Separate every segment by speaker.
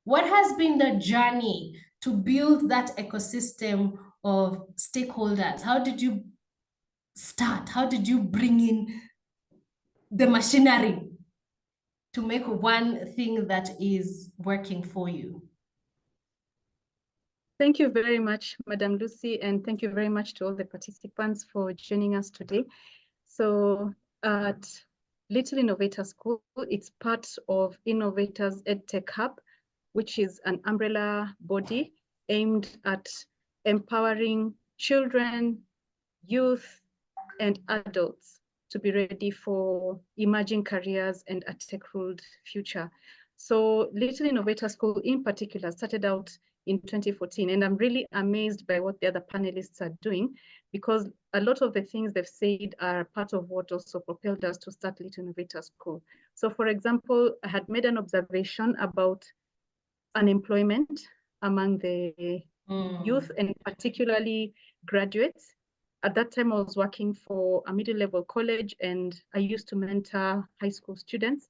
Speaker 1: What has been the journey to build that ecosystem of stakeholders? How did you start? How did you bring in the machinery to make one thing that is working for you?
Speaker 2: Thank you very much, Madam Lucy, and thank you very much to all the participants for joining us today. So at Little Innovator School, it's part of Innovators EdTech Hub, which is an umbrella body aimed at empowering children, youth, and adults to be ready for emerging careers and a tech-ruled future. So Little Innovator School in particular started out in 2014, and I'm really amazed by what the other panelists are doing, because a lot of the things they've said are part of what also propelled us to start Little Innovator School. So for example, I had made an observation about unemployment among the youth and particularly graduates. At that time, I was working for a middle-level college, and I used to mentor high school students.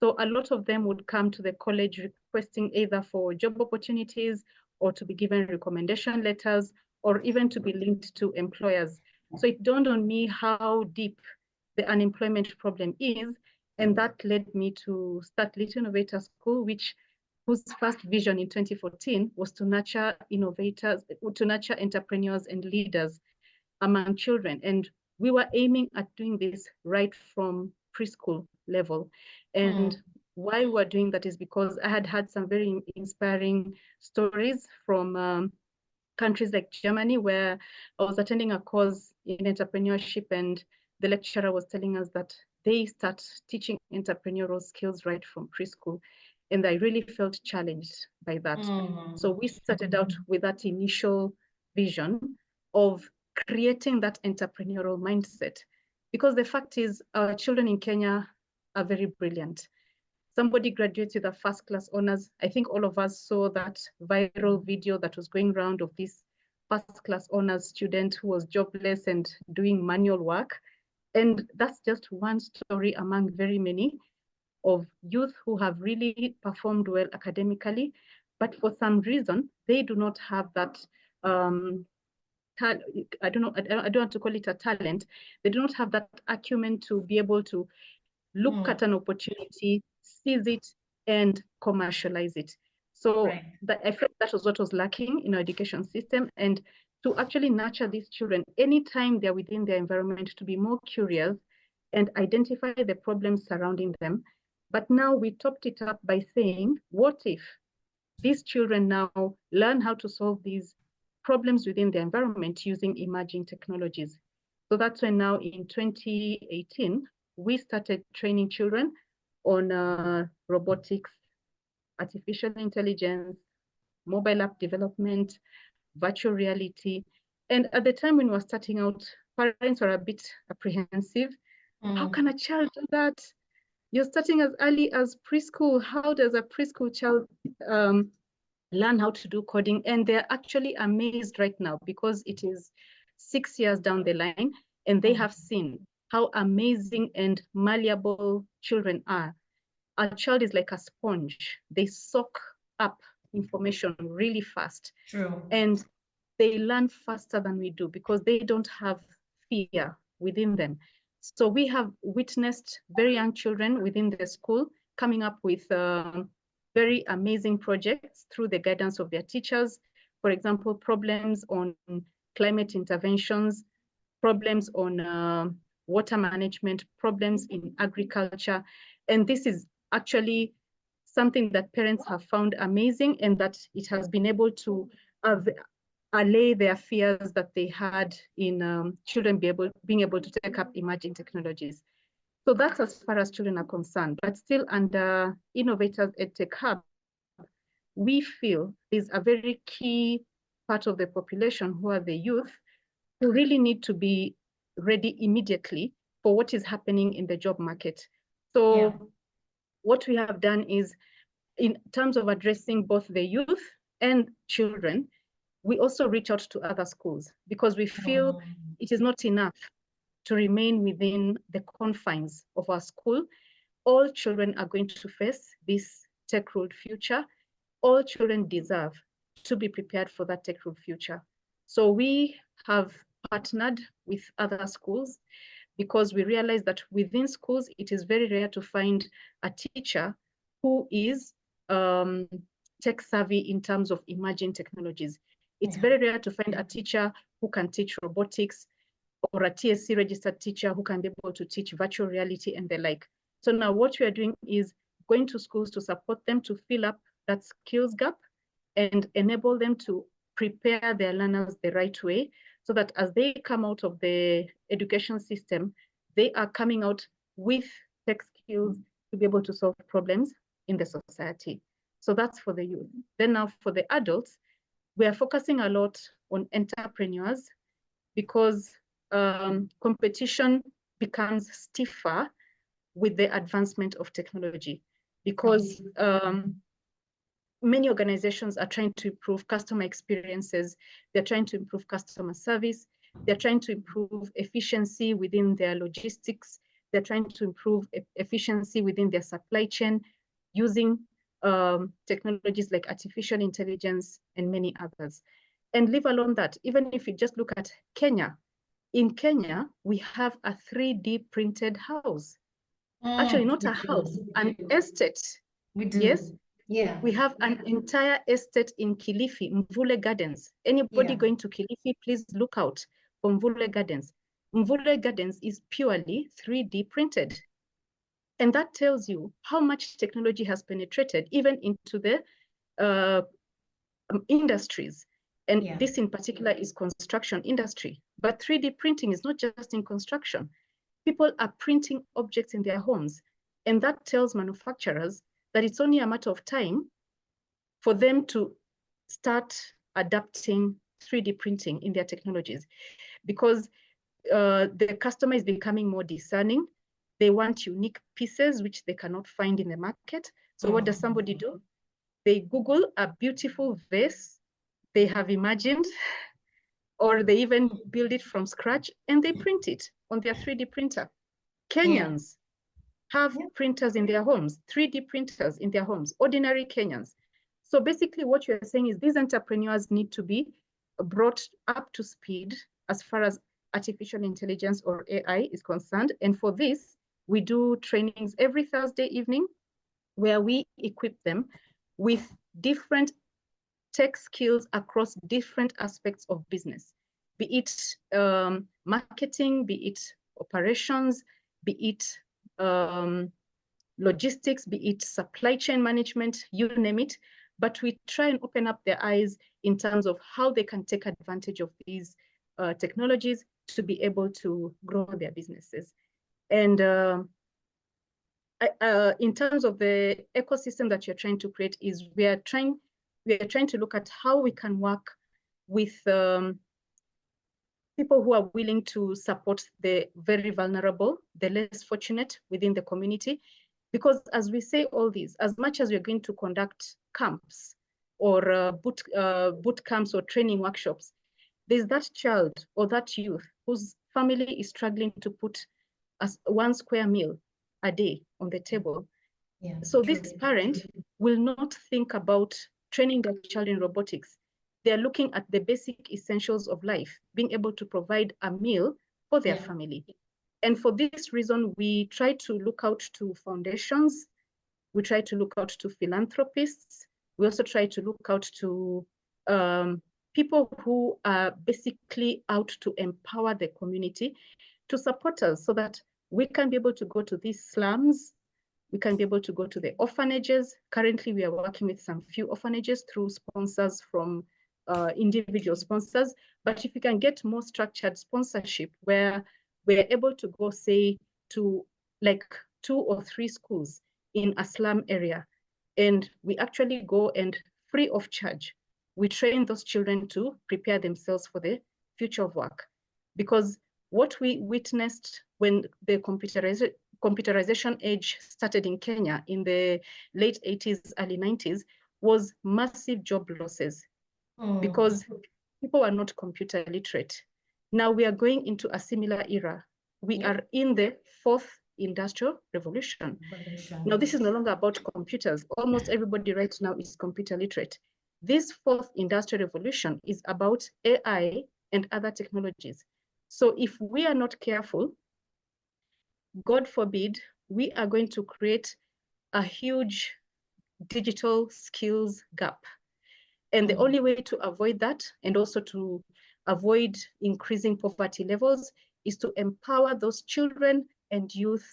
Speaker 2: So a lot of them would come to the college requesting either for job opportunities or to be given recommendation letters or even to be linked to employers. So it dawned on me how deep the unemployment problem is. And that led me to start Little Innovator School, whose first vision in 2014 was to nurture innovators, to nurture entrepreneurs and leaders among children. And we were aiming at doing this right from preschool level. And why we were doing that is because I had had some very inspiring stories from countries like Germany, where I was attending a course in entrepreneurship, and the lecturer was telling us that they start teaching entrepreneurial skills right from preschool. And I really felt challenged by that. So we started out with that initial vision of creating that entrepreneurial mindset. Because the fact is, our children in Kenya are very brilliant. Somebody graduates with a first-class honors. I think all of us saw that viral video that was going around of this first-class honors student who was jobless and doing manual work. And that's just one story among very many of youth who have really performed well academically, but for some reason, they do not have that I don't want to call it a talent. They do not have that acumen to be able to look at an opportunity, seize it, and commercialize it. So I felt that was what was lacking in our education system. And to actually nurture these children, anytime they're within their environment, to be more curious and identify the problems surrounding them. But now we topped it up by saying, what if these children now learn how to solve these problems within the environment using emerging technologies? So that's when now in 2018, we started training children on robotics, artificial intelligence, mobile app development, virtual reality. And at the time when we were starting out, parents were a bit apprehensive. How can a child do that? You're starting as early as preschool. How does a preschool child learn how to do coding? And they're actually amazed right now because it is 6 years down the line and they have seen how amazing and malleable children are. A child is like a sponge. They soak up information really fast.
Speaker 1: True.
Speaker 2: And they learn faster than we do because they don't have fear within them. So we have witnessed very young children within the school coming up with very amazing projects through the guidance of their teachers. For example, problems on climate interventions, problems on water management, problems in agriculture. And this is actually something that parents have found amazing, and that it has been able to allay their fears that they had in children being able to take up emerging technologies. So that's as far as children are concerned. But still under Innovators EdTech Hub, we feel is a very key part of the population who are the youth, who really need to be ready immediately for what is happening in the job market. So what we have done is, in terms of addressing both the youth and children, we also reach out to other schools because we feel it is not enough to remain within the confines of our school. All children are going to face this tech-ruled future. all children deserve to be prepared for that tech-rich future. So we have partnered with other schools because we realize that within schools, it is very rare to find a teacher who is tech savvy in terms of emerging technologies. It's very rare to find a teacher who can teach robotics, or a TSC registered teacher who can be able to teach virtual reality and the like. So now what we are doing is going to schools to support them to fill up that skills gap and enable them to prepare their learners the right way, so that as they come out of the education system, they are coming out with tech skills to be able to solve problems in the society. So that's for the youth. Then now for the adults, we are focusing a lot on entrepreneurs because competition becomes stiffer with the advancement of technology, because many organizations are trying to improve customer experiences. They're trying to improve customer service. They're trying to improve efficiency within their logistics. They're trying to improve efficiency within their supply chain using technologies like artificial intelligence and many others. And leave alone that, even if you just look at Kenya, in Kenya, we have a 3D printed house. Actually, not a house, an estate.
Speaker 1: We do.
Speaker 2: Yes.
Speaker 1: Yeah.
Speaker 2: We have an entire estate in Kilifi, Mvule Gardens. Anybody going to Kilifi, please look out for Mvule Gardens. Mvule Gardens is purely 3D printed. And that tells you how much technology has penetrated even into the industries. And this in particular is construction industry. But 3D printing is not just in construction. People are printing objects in their homes. And that tells manufacturers that it's only a matter of time for them to start adapting 3D printing in their technologies, because the customer is becoming more discerning. They want unique pieces which they cannot find in the market. So what does somebody do? They Google a beautiful vase they have imagined, or they even build it from scratch and they print it on their 3D printer. Kenyans have printers in their homes, 3D printers in their homes, ordinary Kenyans. So basically what you're saying is these entrepreneurs need to be brought up to speed as far as artificial intelligence or AI is concerned. And for this, we do trainings every Thursday evening where we equip them with different tech skills across different aspects of business, be it marketing, be it operations, be it logistics, be it supply chain management, you name it. But we try and open up their eyes in terms of how they can take advantage of these technologies to be able to grow their businesses. And in terms of the ecosystem that you're trying to create, is we are trying to look at how we can work with people who are willing to support the very vulnerable, the less fortunate within the community. Because as we say all these, as much as we're going to conduct camps or boot camps or training workshops, there's that child or that youth whose family is struggling to put one square meal a day on the table. So this parent will not think about training their child in robotics. They're looking at the basic essentials of life, being able to provide a meal for their family. And for this reason, we try to look out to foundations. We try to look out to philanthropists. We also try to look out to people who are basically out to empower the community to support us so that we can be able to go to these slums. We can be able to go to the orphanages. Currently, we are working with some few orphanages through sponsors from individual sponsors. But if we can get more structured sponsorship where we're able to go, say, to like 2 or 3 schools in a slum area, and we actually go and free of charge, we train those children to prepare themselves for the future of work. Because what we witnessed when the computerization age started in Kenya in the late 80s, early 90s, was massive job losses because people are not computer literate. Now we are going into a similar era. We are in the 4th industrial revolution. Now, this is no longer about computers. Almost everybody right now is computer literate. This fourth industrial revolution is about AI and other technologies. So if we are not careful, God forbid, we are going to create a huge digital skills gap. And the only way to avoid that, and also to avoid increasing poverty levels, is to empower those children and youth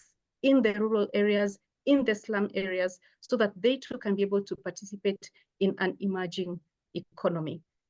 Speaker 2: in the rural areas, in the slum areas, so that they too can be able to participate in an emerging economy.